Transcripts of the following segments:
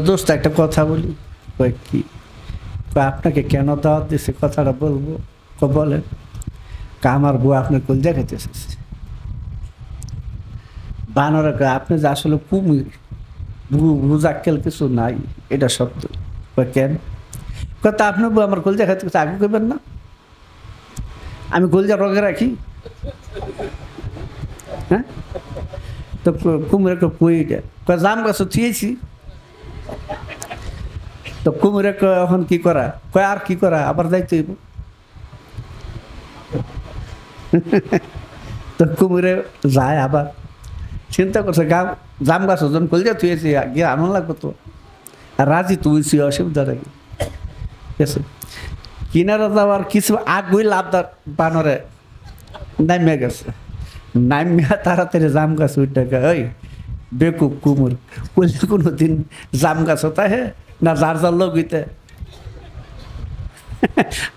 দোস্ত একটা কথা বলি। কয় কি? কয় আপনাকে কেন দাওয়াত দিছে কথাটা বলবো। বলেন। আমার বউ আপনার কোল দেখাতে এসেছে। বানরে কয় আপনি যে আসলে কুমির, বুঝাক্কেল কিছু নাই, এটা সত্য। কয় কেন? কয় তা আপনার বউ আমার কোল দেখাতে গেছে, আগে করবেন না? আমি গোলজা রগে রাখি? হ্যাঁ, তো কুমিরে পুইটা কয় জাম গাছ থিয়েছি। তো কুমিরে এখন কি করা? কয় আর কি করা, আবার যাইতে হইব। তো কুমিরে যায় আবার, চিন্তা করছে জাম গাছ ওজন কলজা থুয়েছি, গিয়ে আনন্দ লাগবো তো। আর রাজি তুইছি, অসুবিধা নাকি? ঠিক আছে, কিনারে যাওয়ার কিছু আগুই লাভদার বানরে নামিয়া গেছে। নামিয়া তাড়াতাড়ি জাম গাছ উঠে গে, ওই বেকুব কুমুর, বললে কোনো দিন জাম গাছ হতা হে না যার যার লোক হইতে।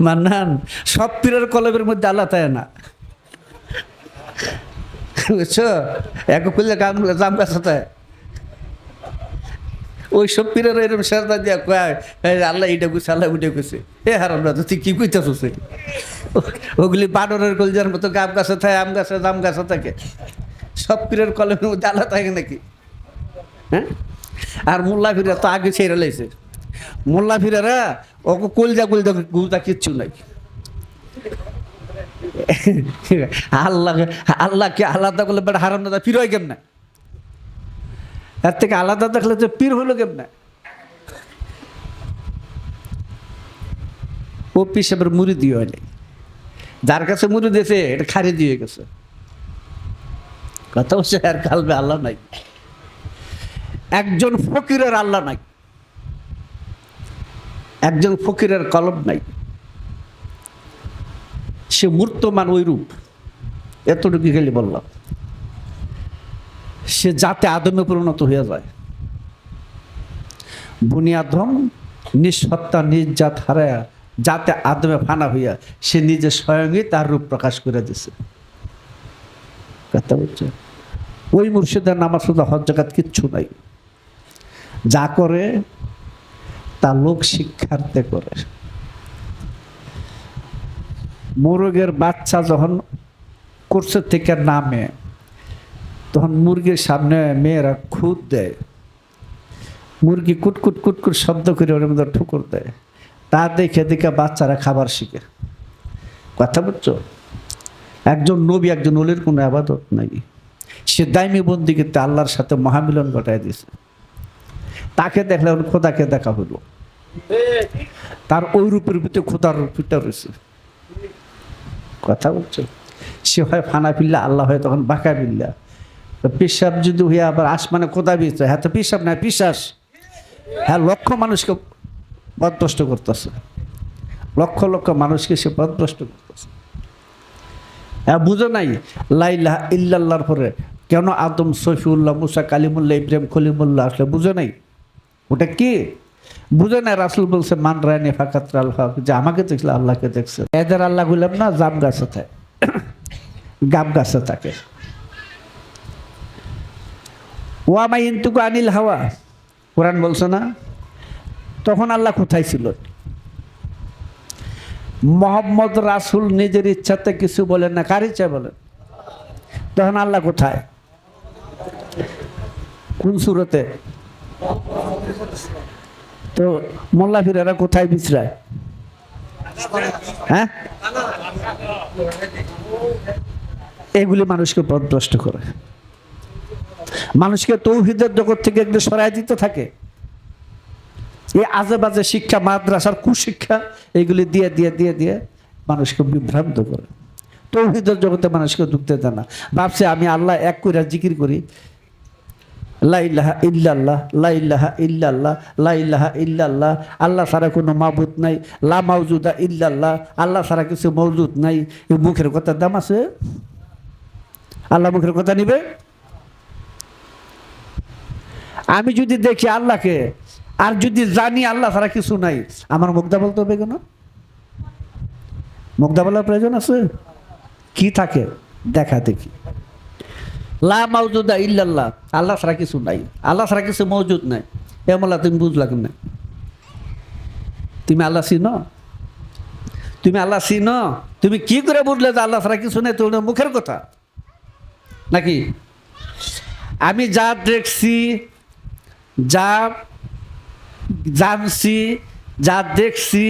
মান্নান সব পীরের কলবের মধ্যে আল্লাহ তাই না, বুঝছো? এক করলে জাম গাছ হতা, ওই সব পীরের এরকম সাজা দিয়া কয় আল্লাহ এইটা কইছে, আল্লাহ উঠে কইছে। এ হারাম না, তুই কি কইতাছিস? ওগুলি বানরের কলজার মতো গাব গাছে থাকে, আম গাছে, জাম গাছে থাকে। সব পীরের কলমের মধ্যে আল্লাহ থাকে নাকি? হ্যাঁ, আর মোল্লা ফিরা তো আগে ছেড়ে লাইছে। মোল্লা ফিরারা ওকে কলজা কলজা গুলজা কিচ্ছু নাই। আল্লাহকে আলাদা করলে বেটা হারাম না, পীর হয় কেমন? এর থেকে আলাদা দেখলে তো পীর হইলো কেমন? ও পিসাবের মুড়ি দিয়ে হয় নাই, যার কাছে মুড়ি দিয়েছে এটা খারি দিয়ে গেছে। কথা হচ্ছে আর কালবে আল্লাহ নাই, একজন ফকিরের আল্লাহ নাই, একজন ফকিরের কলব নাই। সে মূর্তমান ওই রূপ, এতটুকু গেলে বললাম। সে যাতে আদমে পরিণত হয়ে যায়। বনি আদম নিঃসত্তা নির্যাত হারায়া যাতে আদমে ফানা হইয়া সে নিজে স্বয়ংই তার রূপ প্রকাশ করে দিছে। কথা বলছে ওই মুর্শিদের নামাজ শুধু হজ জাকাত কিচ্ছু নাই, যা করে তা লোক শিক্ষার্থে করে। মোরগের বাচ্চা যখন কোর্সে থেকে নামে তখন মুরগির সামনে মেয়েরা খুদ দেয়, মুরগি কুটকুট কুটকুট শব্দ করে ওর মধ্যে ঠুকুর দেয়, তা দেখে দেখে বাচ্চারা খাবার শিখে। কথা বুঝছো? একজন নবী একজন ওলির কোনো আবাদত নাই, সে দাইমি বন্দিগিতে আল্লাহর সাথে মহামিলন ঘটায় দিয়েছে। তাকে দেখলে খোদাকে দেখা হলো, তার ওই রূপের ভিতরে খোদার রূপটা রয়েছে। কথা বলছো? সে হয় ফানা পিল্লা, আল্লাহ হয় তখন বাঁকা পিল্লা। পেশাব যদি হইয়া আবার আসমানে খোদা বিয়েছে, হ্যাঁ তো পেশাব না পিশাস। হ্যাঁ, লক্ষ মানুষকে পথভ্রষ্ট করতেছে, লক্ষ লক্ষ মানুষকে সে পথভ্রষ্ট করতেছে। হ্যাঁ, বুঝো নাই লা ইলাহা ইল্লাল্লাহর পরে কেন আদম, সফিউল্লাহ, মুসা, কালিমুল্লাহ, ইব্রাহিম, খলিমুল্লাহ আসলে? বুঝো নাই ওটা কি? বুঝে না? রাসূল বলছে মান রায়নি ফাকাত রাল হক, যে আমাকে দেখলে আল্লাহকে দেখছে। এদের আল্লাহ গুলাম না জাম গাছে থাকে, গাব গাছে থাকে। ওয়া মা ইনতুকু আনিল হাওয়া, কোরআন বলছে না? তখন আল্লাহ কোথায় ছিল? মোহাম্মদ রাসূল নিজের ইচ্ছাতে কিছু বলেন না, কার ইচ্ছা বলেন? তখন আল্লাহ কোথায়? কোন সূরতে? তো মোল্লা ফিরেরা কোথায় বিশ্রায়? হ্যাঁ, এগুলি মানুষকে পথভ্রষ্ট করে, মানুষকে তৌহিদের জগৎ থেকে একটু সরাই দিতে থাকে। এই আজে বাজে শিক্ষা, মাদ্রাসার কুশিক্ষা, এগুলি দিয়ে দিয়ে দিয়ে দিয়ে মানুষকে বিভ্রান্ত করে। তৌহিদের জগতে মানুষকে ঢুকতে দেয় না। ভাবছে আমি আল্লাহ এক করে জিকির করি, লা ইলাহা ইল্লাল্লাহ, লা ইলাহা ইল্লাল্লাহ, লা ইলাহা ইল্লাল্লাহ, আল্লাহ ছাড়া কোনো মাবুদ নাই, লা মাউজুদা ইল্লাল্লাহ, আল্লাহ ছাড়া কিছু মওজুদ নাই। এই মুখের কথার দাম আছে? আল্লাহ মুখের কথা নিবে? আমি যদি দেখি আল্লাহকে আর যদি জানি আল্লাহ ছাড়া কিছু নাই, আমার মুগ্ধা বলতে হবে কেন? মুগ্ধা বলার প্রয়োজন আছে? কি থাকে দেখা দেখি। লা মাউজুদা ইল্লাল্লাহ, আল্লাহ ছাড়া কিছু নাই, আল্লাহ ছাড়া কিছু মওজুদ নাই। এ মোল্লা তুমি বুঝলা কেমনে? তুমি আল্লাহ চিনো? তুমি আল্লাহ চিনো? তুমি কি করে বুঝলে যে আল্লাহ ছাড়া কিছু নেই? তোমার মুখের কথা নাকি? আমি যা দেখছি, যা জানছি, যা দেখছি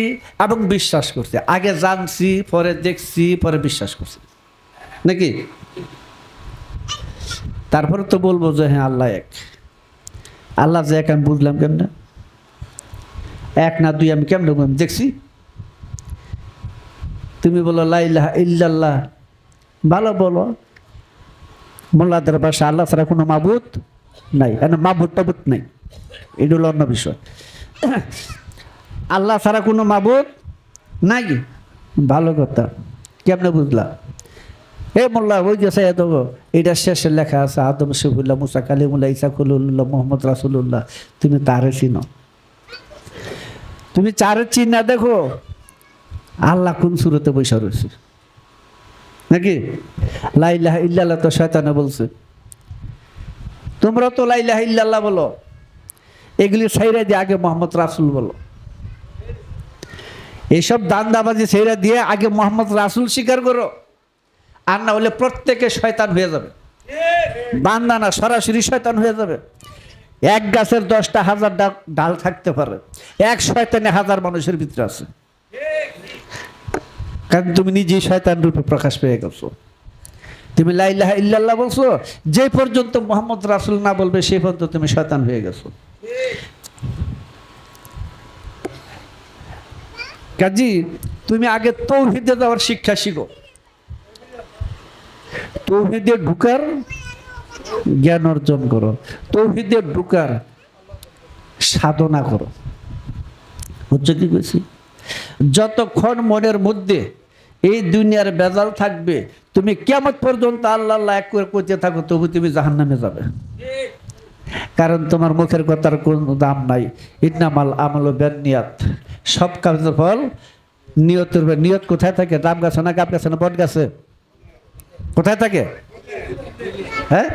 এবং বিশ্বাস করছি, আগে জানছি পরে দেখছি পরে বিশ্বাস করছি নাকি? তারপরে তো বলবো যে হ্যাঁ আল্লাহ এক। আল্লাহ যে এক আমি বুঝলাম কেমনে? এক না দুই আমি কেমনে দেখছি? তুমি বলো লা ইলাহা ইল্লাল্লাহ, ভালো বলো, মোল্লাদের ভাষা আল্লাহ ছাড়া কোনো মাবুদ নাই, মাবুদ টাবুদ নাই, এটা হলো অন্য বিষয়। আল্লাহ ছাড়া কোনো মাবুদ নাই, ভালো কথা, কেমনে বুঝলা? এ মোল্লা ওই গেছে এটা শেষে লেখা আছে আদম শফিউল্লাহ মুসা কালিমুল্লাহ ঈসা খলিলুল্লাহ মুহাম্মদ রাসূলুল্লাহ, তুমি তারে চিনো? তুমি চারে চিনা দেখো আল্লাহ কোন সূরাতে বৈশা রয়েছে নাকি? লা ইলাহা ইল্লাল্লাহ তো শয়তানে বলছে, তোমরা তো লা ইলাহা ইল্লাল্লাহ বলো, এগুলি ছাইরা দিয়ে আগে মোহাম্মদ রাসূল বলো। এইসব দান্দাবাজি ছাইরা দিয়ে আগে মোহাম্মদ রাসূল স্বীকার করো, আর না হলে প্রত্যেকে শয়তান হয়ে যাবে। বান্দা না, সরাসরি শয়তান হয়ে যাবে। এক গাছের 10টা হাজার ডাল থাকতে পারে, এক শয়তানে হাজার মানুষের ভিতরে আছে, কারণ তুমি নিজেই শয়তান রূপে প্রকাশ পেয়ে গেছো। তুমি লা ইলাহা ইল্লাল্লাহ বলছো, যে পর্যন্ত মুহাম্মদ রাসূল না বলবে সেই পর্যন্ত তুমি শয়তান হয়ে গেছো। কাজী তুমি আগে তাওহীদে যাওয়ার শিক্ষা শিখো, তাওহীদে ঢুকার জ্ঞান অর্জন করো, তাওহীদে ঢুকার সাধনা করো। হচ্ছে কি বলছি? যতক্ষণ মনের মধ্যে এই দুনিয়ার বেজাল থাকবে, তুমি কিয়ামত পর্যন্ত আল্লাহ আল্লাহ এক করে করতে থাকো, তবু তুমি জাহান্নামে যাবে। কারণ তোমার মুখের কথার কোনো দাম নাই। ইন্নামাল আমালু বিন্নিয়াত, সব কাজের ফল নিয়তের। নিয়ত কোথায় থাকে? ডাব গাছে না গাব গাছে না বট গাছে? কোথায় থাকে? হ্যাঁ,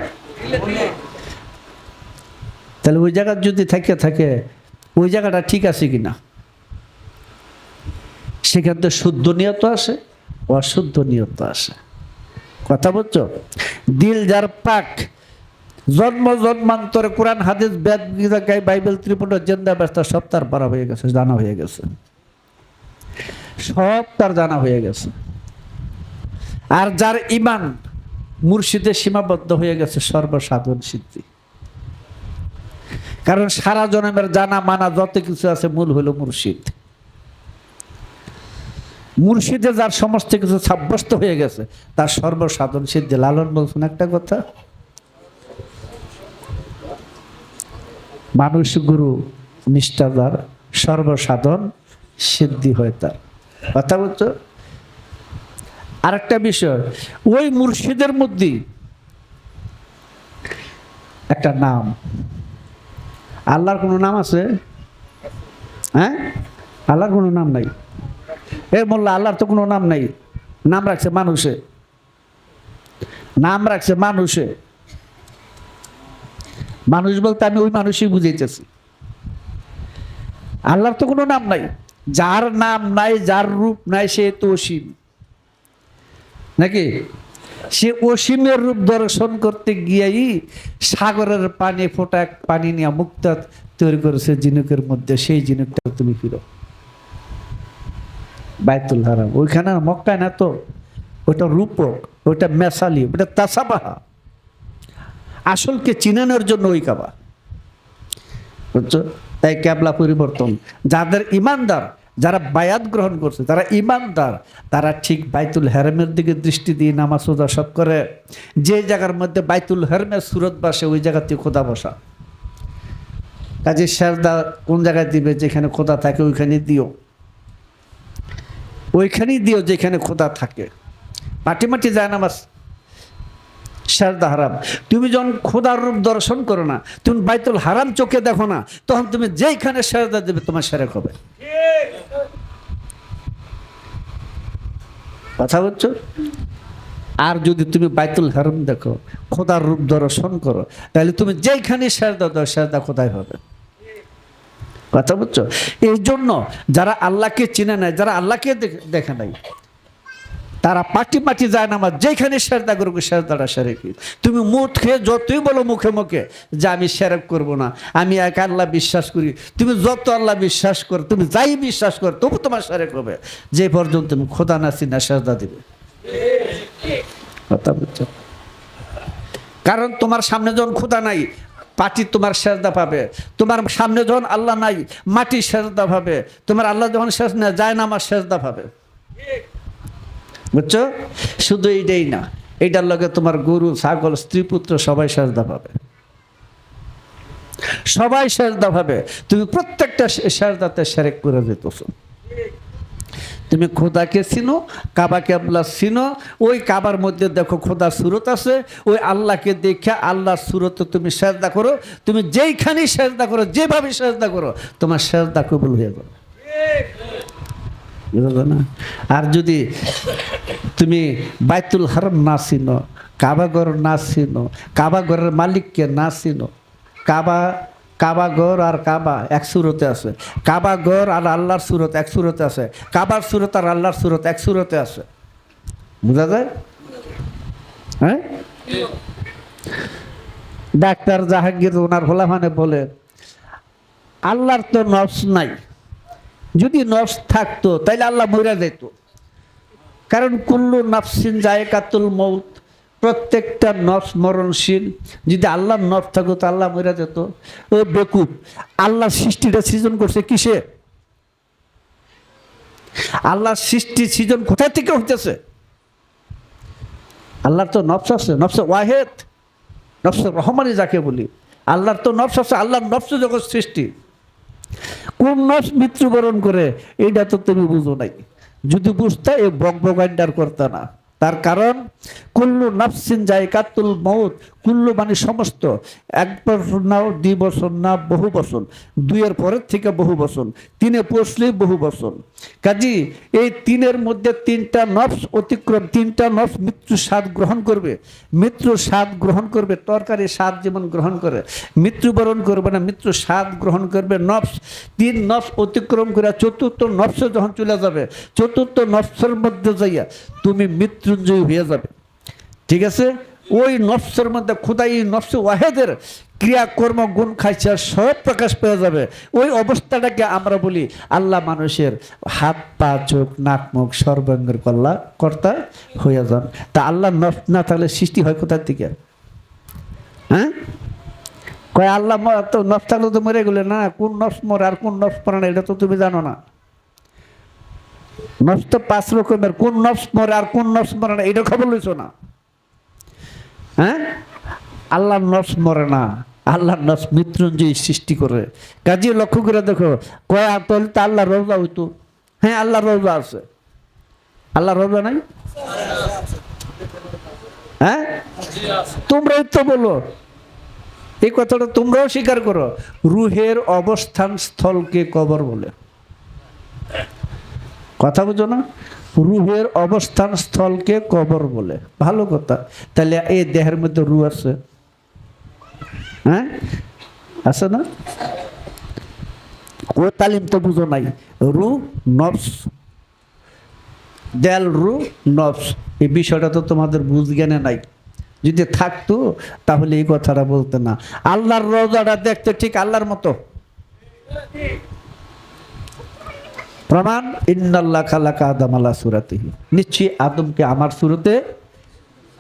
তাহলে ওই জায়গা যদি থাকে ওই জায়গাটা ঠিক আছে কিনা? সেখান থেকে শুদ্ধ নিয়ত আসে, অশুদ্ধ নিয়ত আসে। কথা বলছো? দিল যার পাক, জন্ম জন্মান্তরে কোরআন হাদিস বেদ গীতা বাইবেল ত্রিপুরা জেন্দা ব্যস্ত সব তার পারা হয়ে গেছে, জানা হয়ে গেছে, সব তার জানা হয়ে গেছে। আর যার ইমান মুর্শিদে সীমাবদ্ধ হয়ে গেছে, সর্বসাধন সিদ্ধি। কারণ সারা জন্মের জানা মানা যত কিছু আছে মূল হলো মুর্শিদ। মুর্শিদে যার সমস্ত কিছু সাব্যস্ত হয়ে গেছে, তার সর্বসাধন সিদ্ধি। লালন বলছেন একটা কথা, মানুষ গুরু নিষ্ঠা যার, সর্বসাধন সিদ্ধি হয় তার। কথা বলছো? আরেকটা বিষয়, ওই মুর্শিদের মধ্যে একটা নাম, আল্লাহর কোনো নাম আছে? হ্যাঁ, আল্লাহর কোনো নাম নাই। এ মোল্লা, আল্লাহর তো কোনো নাম নাই, নাম রাখছে মানুষে, নাম রাখছে মানুষে। মানুষ বলতে আমি ওই মানুষই বুঝাইতেছি, আল্লাহর তো কোনো নাম নাই। যার নাম নাই, যার রূপ নাই, সে তো অসীম নাকি? সে অসীমের রূপ দর্শন করতে গিয়েই সাগরের পানি ফোটা পানি নিয়ে মুক্তা তৈরি করেছে জিনুকের মধ্যে। সেই জিনুকটা তুমি ফিরো বাইতুল হারাম, ওইখানে মক্কায় না তো, ওটা রূপক, ওটা মেসালি, ওটা তাসাবাহা। আসলকে চিনানোর জন্য ওই কাবা, বুঝছো? তাই ক্যাবলা পরিবর্তন। যাদের ইমানদার, যারা বায়াত গ্রহণ করছে, তারা ইমানদার, তারা ঠিক বাইতুল হারামের দিকে দৃষ্টি দিয়ে নামাজ রোজা সব করে। যে জায়গার মধ্যে বাইতুল হারামের সুরত বাসে, ওই জায়গাতে খোদা বসা। কাজে সেজদা কোন জায়গায় দিবে? যেখানে খোদা থাকে ওইখানে দিও, ওইখানেই দিও যেখানে খোদা থাকে। মাটি মাটি যায় নামাজ, সেজদা হারাম। তুমি যখন খোদার রূপ দর্শন করো না, তুমি বাইতুল হারাম চোখে দেখো না, তখন তুমি যেইখানে সেজদা দেবে তোমার সেরেক হবে। কথা বলছো? আর যদি তুমি বাইতুল হারাম দেখো, খোদার রূপ দর্শন করো, তাহলে তুমি যেইখানে সেজদা দাও, সেজদা খোদাই হবে। কথা বুঝছো? এই জন্য যারা আল্লাহকে চিনে নাই, যারা আল্লাহকে দেখে নাই, তারা পাটি পাটি যায় না, আমার যেখানে সেজদা করবো সেজদাটা সেরেক। তুমি মুখ খেয়ে যতই বলো মুখে মুখে যে আমি সেরেক করবো না, আমি এক আল্লাহ বিশ্বাস করি, তুমি যত আল্লাহ বিশ্বাস করো, তুমি যাই বিশ্বাস করো, তবু তোমার সেরেক হবে যে পর্যন্ত তুমি খোদা না চিনা সেজদা দিবে। কথা বুঝছো? কারণ তোমার সামনে যখন খোদা নাই, পাটি তোমার সেজদা পাবে। তোমার সামনে যখন আল্লাহ নাই, মাটি সেজদা পাবে। তোমার আল্লাহ যখন শেষ না যায় না, আমার সেজদা পাবে। বুঝছো? শুধু এইটাই না, এইটার লগে তোমার গরু, ছাগল, স্ত্রী, পুত্র সবাই সেজদা পাবে, সবাই সেজদা পাবে। তুমি প্রত্যেকটা সেজদাতে শিরক করে দিতেছো। তুমি খোদাকে চিনো, কাবা কেবলা চিনো, ওই কাবার মধ্যে দেখো খোদার সুরত আছে, ওই আল্লাহকে দেখে আল্লাহর সুরতে তুমি সেজদা করো। তুমি যেইখানেই সেজদা করো, যেভাবে সেজদা করো, তোমার সেজদা কবুল হয়ে যাবে। না? আর যদি তুমি বাইতুল হারাম না চিনো, কাবাঘর না চিনো, কাবাঘরের মালিককে না চিনো, কাবাঘর আর কাবা এক সুরতে আছে, কাবাঘর আর আল্লাহর সুরত এক সুরতে আছে, কাবার সুরত আর আল্লাহর সুরত এক সুরতে আছে। বুঝা যায়? হ্যাঁ, ডাক্তার জাহাঙ্গীর ওনার হোলামানে বলে, আল্লাহর তো নফস নাই, যদি নফস থাকতো তাইলে আল্লাহ মইরা যেত। কারণ কুল্লু নাফসিন যায়কাতুল মউত, প্রত্যেকটা নফস মরণশীল। যদি আল্লাহর নফস থাকতো তো আল্লাহ মইরা যেত। ও বেকুব, আল্লাহর সৃষ্টিটা সৃজন করছে কিসে? আল্লাহর সৃষ্টি সৃজন কোথায় থেকে হইতেছে? আল্লাহর তো নফস আছে, নফসে ওয়াহেদ, নফসে রহমানি যাকে বলি। আল্লাহর তো নফস আছে, আল্লাহর নফস জগৎ সৃষ্টি। কোন নফস মৃত্যুবরণ করে এইটা তো তুমি বুঝো নাই। যদি বুঝতে এই বকবকান্ডার করতে না। তার কারণ কুল্লু নাফসিন যায়কাতুল মউত, কুল্লু মানে সমস্ত, 1 বছর না, 2 বছর না, বহু বছর, 2-এর পরের থেকে বহু বছর, 3-এ পৌঁছলেই বহু বছর। কাজী এই 3-এর মধ্যে 3টা নফস অতিক্রম, 3টা নফস মৃত্যুর স্বাদ গ্রহণ করবে। মৃত্যুর স্বাদ গ্রহণ করবে, তরকারি স্বাদ যেমন গ্রহণ করে, মৃত্যুবরণ করবে না, মৃত্যুর স্বাদ গ্রহণ করবে নফস। 3 নফস অতিক্রম করে 4র্থ নফসে যখন চলে যাবে, 4র্থ নফসের মধ্যে যাইয়া তুমি মৃত্যুঞ্জয় হয়ে যাবে। ঠিক আছে? ওই নফসের মধ্যে খোদাই নফসে ওয়াহেদের ক্রিয়াকর্ম গুণ খাইছে সব প্রকাশ পেয়ে যাবে। ওই অবস্থাটাকে আমরা বলি আল্লাহ মানুষের হাত, পা, চোখ, নাক, মুখ সর্বাঙ্গের কর্তা হয়ে যান। তা আল্লাহ নফস না থাকলে সৃষ্টি হয় কোথার থেকে? হ্যাঁ, কয় আল্লাহ তো নফস থাকলে তো মরে গেলে না। কোন নফস মরে আর কোন নফস মরে না এটা তো তুমি জানো না। নফস তো 5 রকমের, কোন নফস মরে আর কোন নফস মরে না এটা খবর লইছো না। হ্যাঁ, আল্লাহর নফস মরে না, আল্লাহর নফস মৃত্যুঞ্জয়ী সৃষ্টি করে। কাজে লক্ষ্য করে দেখো, কয় তাহলে তো আল্লাহ রওজা হইতো। হ্যাঁ, আল্লাহ রওজা আছে। আল্লাহ রওজা নাই? হ্যাঁ, তোমরাই তো বলো এই কথাটা, তোমরাও স্বীকার করো। রুহের অবস্থান স্থলকে কবর বলে। কথা বুঝো না? রুহের অবস্থান স্থলকে কবর বলে। ভালো কথা। তাহলে এই দেহের মধ্যে রু আছে? হ্যাঁ, আছে না? ও তালিম তো বুঝো নাই। রু নফস, দেল রু নফস, এই বিষয়টা তো তোমাদের বুঝ জ্ঞানে নাই। যদি থাকতো তাহলে এই কথাটা বলতে না। আল্লাহর রওজাটা দেখতে ঠিক আল্লাহর মতো। প্রমাণ, ইন্নাল্লাহ খালাকা আদম আলা সূরাতিহি, নিশ্চয়ই আদমকে আমার সুরতে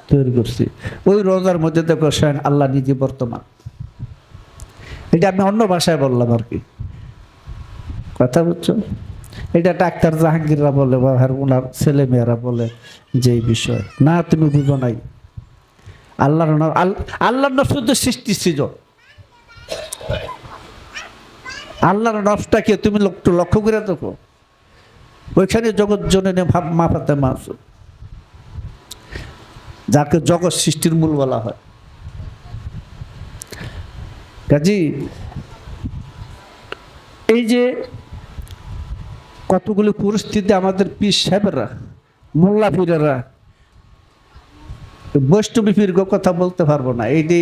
তৈরি করছি। ওই রোজার মধ্যে দেখো স্বয়ং আল্লাহ নিজে বর্তমান। এটা আমি অন্য ভাষায় বললাম আর কি। কথা বুঝছো? এটা ডাক্তার জাহাঙ্গীররা বলে বা ওনার ছেলে মেয়েরা বলে যে বিষয় না, তুমি বুঝো নাই। আল্লাহর নফস তো সৃষ্টি ছিল। আল্লাহর নফসটাকে তুমি লক্ষ্য করে দেখো, ওইখানে জগৎ জননী মা ফাতেমা আছে, যাকে জগৎ সৃষ্টির মূল বলা হয়। কাজী এই যে কতগুলি পরিস্থিতি আমাদের পীর সাহেবরা, মোল্লা পীরেরা, বৈষ্ণবী পীর কথা বলতে পারবো না, এইটি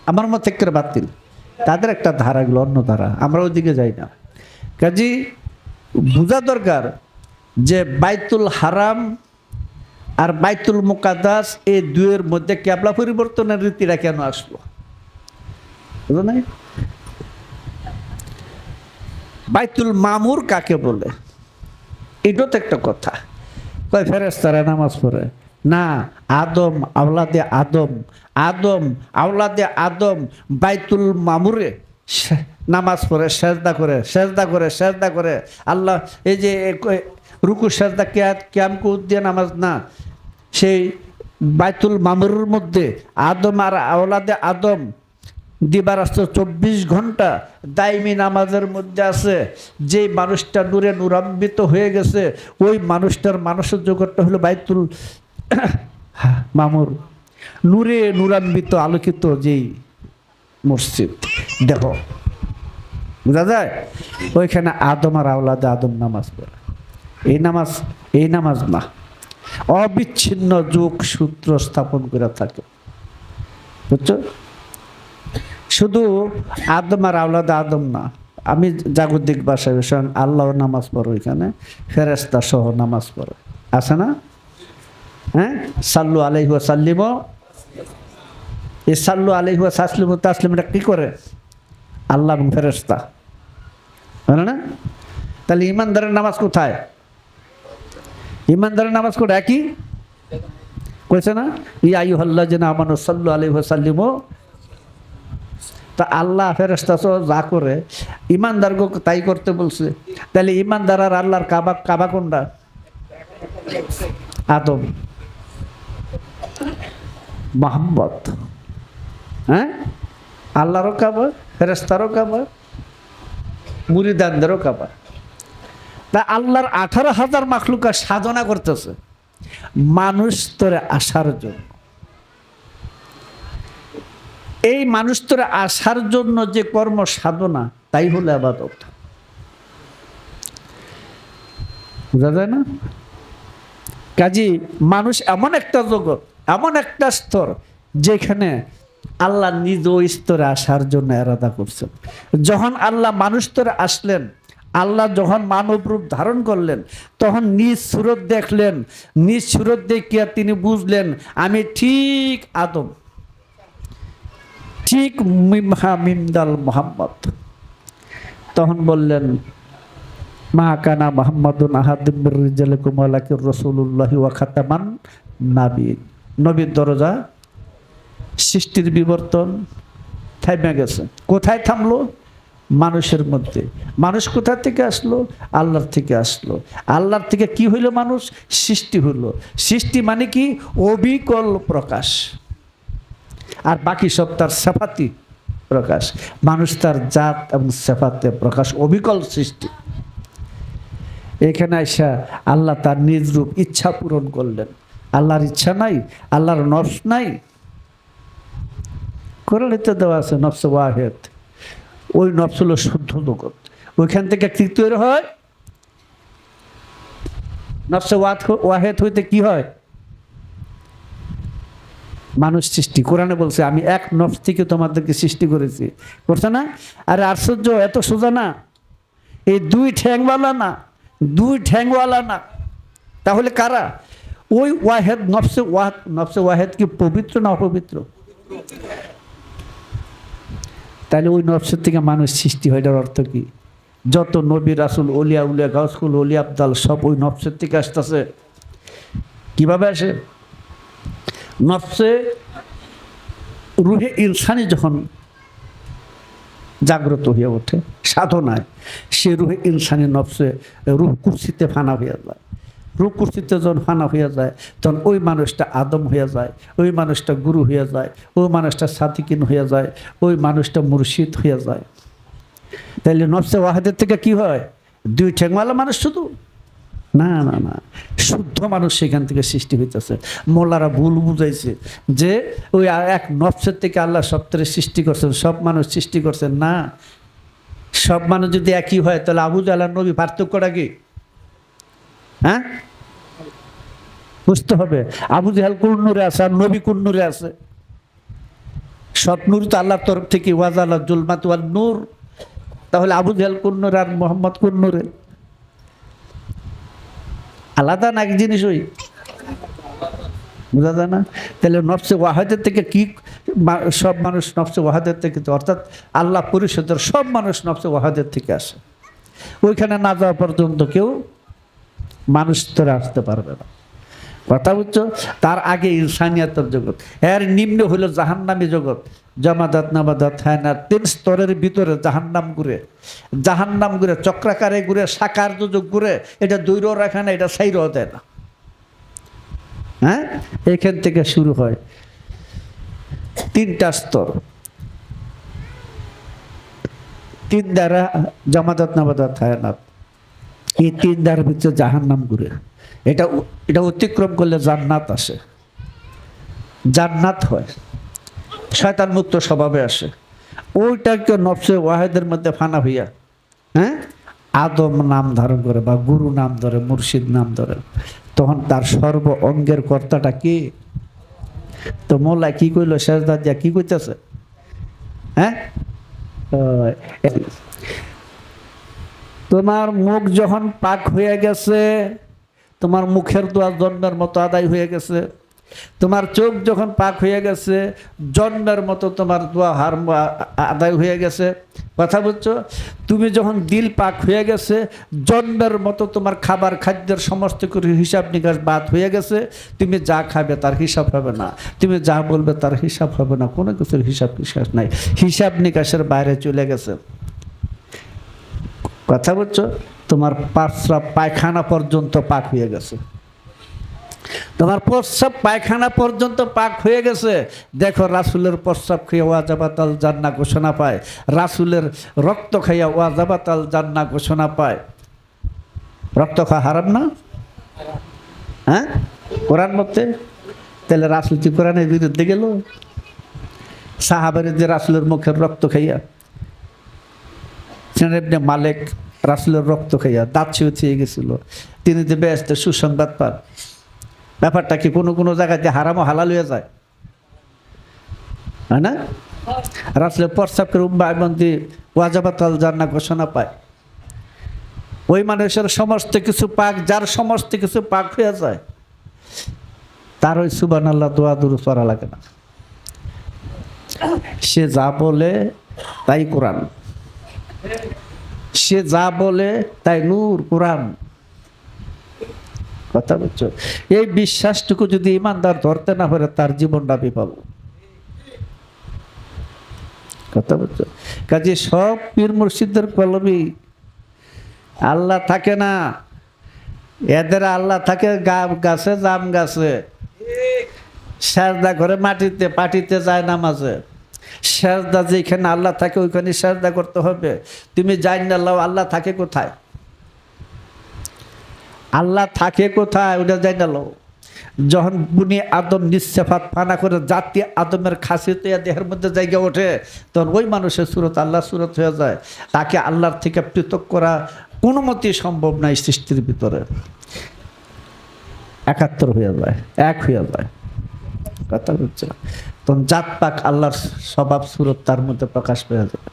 আমার মতে একটা বাতিল। তাদের একটা ধারা, এগুলো অন্য ধারা, আমরা ওইদিকে যাই না। কাজী বোঝা দরকার যে বাইতুল হারাম আর বাইতুল মুকাদ্দাস এই দুয়ের মধ্যে ক্যাবলা পরিবর্তনের রীতিটা কেন আসলো, বুঝলো না? বাইতুল মামুর কাকে বলে, এটাও তো একটা কথা। কয় ফেরেশতারা নামাজ পড়ে না, আদম আওলাদে আদম, আদম আওলাদে আদম বাইতুল মামুরে নামাজ পড়ে, সেজদা করে, সেজদা করে, সেজদা করে। আল্লাহ এই যে রুকু সেজদা কিয়াম কুদ দিয়ে নামাজ না, সেই বাইতুল মামুরের মধ্যে আদম আর আওলাদে আদম দিবারাস্ত 24 ঘন্টা দাইমি নামাজের মধ্যে আছে। যে মানুষটা নূরে নূরান্বিত হয়ে গেছে, ওই মানুষটার মানসিক জগৎটা হলো বাইতুল মামুর, নূরে নূরান্বিত আলোকিত যেই মসজিদ। দেখো বুঝা যায়, ওইখানে আদম আর আওলাদে আদম নামাজ পড়ে। এই নামাজ না, অবিচ্ছিন্ন যোগ সূত্র স্থাপন করে থাকে, বুঝছো? শুধু আদম আর আওলাদে আদম না, আমি জাগতিক ভাষায় আল্লাহ নামাজ পড়ো, এখানে ফেরেশতা সহ নামাজ পড়ে, আছে না? হ্যাঁ, সাল্লু আলাইহি ওয়া সাল্লিম, এই সাল্লু আলাইহি ওয়া সাল্লিম তাসলিমটা কি করে? আল্লাহ এবং ফেরেশতা, জানো না? তাহলে ইমানদারের নামাজ কোথায়? ইমানদারের নামাজ কোথায়? একই কইছে না, ইয়া আইয়ুহাল্লাযিনা আমানু সাল্লু আলাইহি ওয়া সাল্লিম। তা আল্লাহ ফেরেশতা যা করে ইমানদারকে তাই করতে বলছে। তাহলে ইমানদার আর আল্লাহর কাবা কোনটা? আদম মুহাম্মদ। হ্যাঁ, আল্লাহরও কাবা, ফেরেশতারও কাবা, মুরিদানদেরও কাবা। তা আল্লাহর 18,000 মাখলুকা সাধনা করতেছে মানুষ তোরে আসার জন্য। এই মানুষ তোরে আসার জন্য যে কর্ম সাধনা, তাই হলো ইবাদত, বুঝা যায় না? কাজী মানুষ এমন একটা জগৎ, এমন একটা স্তর, যেখানে আল্লাহ নিজ স্তরে আসার জন্য এরাদা করছেন। যখন আল্লাহ মানুষ স্তরে আসলেন, আল্লাহ যখন মানব রূপ ধারণ করলেন, তখন নিজ সুরত দেখলেন, নিজ সুরত দেখিয়া তিনি বুঝলেন আমি ঠিক আদম, ঠিক মিমদাল মোহাম্মদ। তখন বললেন মা কানা মুহাম্মাদুন আহাদুম মির রিজালিকুম ওয়ালাকিন রাসূলুল্লাহি ওয়া খাতামান নাবিয়্যিন। নবীর দরজা, সৃষ্টির বিবর্তন থামে গেছে। কোথায় থামলো? মানুষের মধ্যে। মানুষ কোথা থেকে আসলো? আল্লাহর থেকে আসলো। আল্লাহর থেকে কি হইল? মানুষ সৃষ্টি হইল। সৃষ্টি মানে কি? অবিকল প্রকাশ, আর বাকি সব তার সেফাতি প্রকাশ। মানুষ তার জাত এবং সেফাতে প্রকাশ, অবিকল সৃষ্টি। এখানে আইসা আল্লাহ তার নিজ রূপ ইচ্ছা পূরণ করলেন। আল্লাহর ইচ্ছা নাই? আল্লাহর নফস নাই? কোরআনেতে দেওয়া আছে নফস ওয়াহেদ। ওই নফস হলো শুদ্ধ জগৎ। ওইখান থেকে কি তৈরি হয়? নফস ওয়াহেদ হইতে কি হয়? মানুষ সৃষ্টি। কোরআনে বলছে আমি এক নফস থেকে তোমাদেরকে সৃষ্টি করেছি, করছে না? আরে আশ্চর্য, এত সোজা না। এই দুই ঠ্যাংওয়ালা না, দুই ঠ্যাংওয়ালা না, তাহলে কারা? ওই ওয়াহেদ নফসে ওয়াহেদ। নফসে ওয়াহেদ কি পবিত্র না অপবিত্র? তাহলে ওই নফসের থেকে মানুষ সৃষ্টি হয়। এটার অর্থ কি? যত নবী রাসূল ওলিয়া উলিয়া গাউসকুল ওলিয়া আবদাল সব ওই নফসের থেকে আসতেছে। কিভাবে আসে? নফসে রুহে ইনসানি যখন জাগ্রত হয়ে ওঠে সাধনায়, সে রুহে ইনসানি নফসে রুহ কুরসিতে ফানা হয়ে যায়। রুহ কুরসিতে যখন ফানা হয়ে যায়, তখন ওই মানুষটা আদম হয়ে যায়, ওই মানুষটা গুরু হয়ে যায়, ওই মানুষটা সাদিকিন হয়ে যায়, ওই মানুষটা মুর্শিদ হয়ে যায়। তাইলে নফসে ওয়াহেদের থেকে কি হয়? দুই ঠ্যাংওয়ালা মানুষ শুধু না, না, না, শুদ্ধ মানুষ সেখান থেকে সৃষ্টি হইতেছে। মোল্লারা ভুল বুঝাইছে যে ওই এক নফসের থেকে আল্লাহ সবটারে সৃষ্টি করছেন, সব মানুষ সৃষ্টি করছেন। না, সব মানুষ যদি একই হয় তাহলে আবু জাহল নবী পার্থক্যটা কি? হ্যাঁ, বুঝতে হবে। আবু জাহল কোন নূরে আছে আর নবী কোন নূরে আছে? সব নূর তো আল্লাহর তরফ থেকে, ওয়াজালা জুলমাত ওয়ান নূর। তাহলে আবু জাহেল কোন নূর আর মোহাম্মদ কোন নূরে? আলাদা না এক জিনিস ওই, বোঝা যায় না? তাহলে নফসে ওয়াহেদের থেকে কি সব মানুষ নফসে ওয়াহেদের থেকে, অর্থাৎ আল্লাহ পরিষদের সব মানুষ নফসে ওয়াহেদের থেকে আসে। ওইখানে না যাওয়া পর্যন্ত কেউ মানুষ স্তরে আসতে পারবে না। কথা বুঝছো? তার আগে ইনসানিয়াতের জগৎ, এর নিম্ন হইল জাহান্নামী জগৎ, জামাদাত নামাদাত হায়নাত। 3 স্তরের ভিতরে জাহান্নাম ঘুরে চক্রাকারে ঘুরে, সাকার যোজক ঘুরে। এটা দৈর্য রাখে না, এটা সাইরও দেয় না। হ্যাঁ, এখান থেকে শুরু হয় 3টা স্তর, 3 দ্বারা জামাদাত নামাদাত হায়নাত। এই 3 দ্বারা ভিতরে জাহান্নাম ঘুরে। এটা অতিক্রম করলে জান্নাত আসে, জান্নাত হয়, শয়তান মুক্ত স্বভাবে আসে। ওইটাকে নফসে ওয়াহেদের মধ্যে ফানা হইয়া, হ্যাঁ, আদম নাম ধারণ করে বা গুরু নাম ধরে, মুর্শিদ নাম ধরে, তখন তার সর্ব অঙ্গের কর্তাটা কি? তো মোল্লা কি কইল, শেষদার দিয়া কি কইতেছে? হ্যাঁ, তোমার মুখ যখন পাক হয়ে গেছে, তোমার মুখের দোয়া জন্মের মতো আদায় হয়ে গেছে। তোমার চোখ যখন পাক হয়ে গেছে, জন্মের মতো তোমার দোয়া হার আদায় হয়ে গেছে। কথা বলছো? তুমি যখন দিল পাক হয়ে গেছে, জন্মের মতো তোমার খাবার খাদ্যের সমস্ত কিছু হিসাব নিকাশ বাদ হয়ে গেছে। তুমি যা খাবে তার হিসাব হবে না, তুমি যা বলবে তার হিসাব হবে না, কোনো কিছুর হিসাব নিকাশ নাই, হিসাব নিকাশের বাইরে চলে গেছে। কথা বলছো? তোমার প্রস্রাব পায়খানা পর্যন্ত পাক হয়ে গেছে, তোমার প্রস্রাব পায়খানা পর্যন্ত পাক হয়ে গেছে। দেখো, রাসূলের প্রস্রাব খাইয়া ওয়াজাবাতাল জান্নাহ ঘোষণা পায়, রাসূলের রক্ত খাইয়া ওয়াজাবাতাল জান্নাহ ঘোষণা পায়। রক্ত খাওয়া হারাম না? হ্যাঁ, কোরআন মতে। তাহলে রাসূল কি কোরআনের বিরুদ্ধে গেল? সাহাবারে যে রাসূলের মুখের রক্ত খাইয়া, ইবনে মালিক রাসূলের রক্ত খাইয়া দাঁত ছিঁড়ে গেছিল, তিনি যে বেহেশতের সুসংবাদ পান। ব্যাপারটা কি কোনো জায়গায় যে হারাম ও হালাল হয়ে যায়? হয় না? রাসূলের প্রস্রাব করে উম্মাহমন্দি ওয়াজাবাতাল জান্নাহ ঘোষণা পায়। ওই মানুষের সমস্ত কিছু পাক, যার সমস্ত কিছু পাক হয়ে যায়, তার ওই সুবহানাল্লাহ দোয়া দুরূদ পড়া লাগে না। সে যা বলে তাই কোরআন, সে যা বলে তাই নূর, কোরআন। কথা বলছো? এই বিশ্বাসটুকু যদি ইমানদার ধরতে না পারে, তার জীবনটা বিফল। কথা বলছো? কাজে সব পীর মুর্শিদের কলমে আল্লাহ থাকে না, এদের আল্লাহ থাকে গাছে, জাম গাছে, সেজদা করে মাটিতে, পাটিতে যায় নামাজে। সেজদা যেখানে আল্লাহ থাকে ওইখানে সেজদা করতে হবে। তুমি জান না আল্লাহ থাকে কোথায়, আল্লাহ থাকে কোথায় ওটা জান না। যখন বুনি আদম নিঃসেফাত ফানা করে জাতি আদমের খাসিতে দেহের মধ্যে জায়গা ওঠে, তখন ওই মানুষের সুরত আল্লাহর সুরত হয়ে যায়। তাকে আল্লাহর থেকে পৃথক করা কোনো মতেই সম্ভব নয়। সৃষ্টির ভিতরে একাত্তর হয়ে যায়, এক হয়ে যায়। কথা হচ্ছে তখন জাত পাক আল্লাহর স্বভাব সুরত তার মধ্যে প্রকাশ পেয়ে যায়।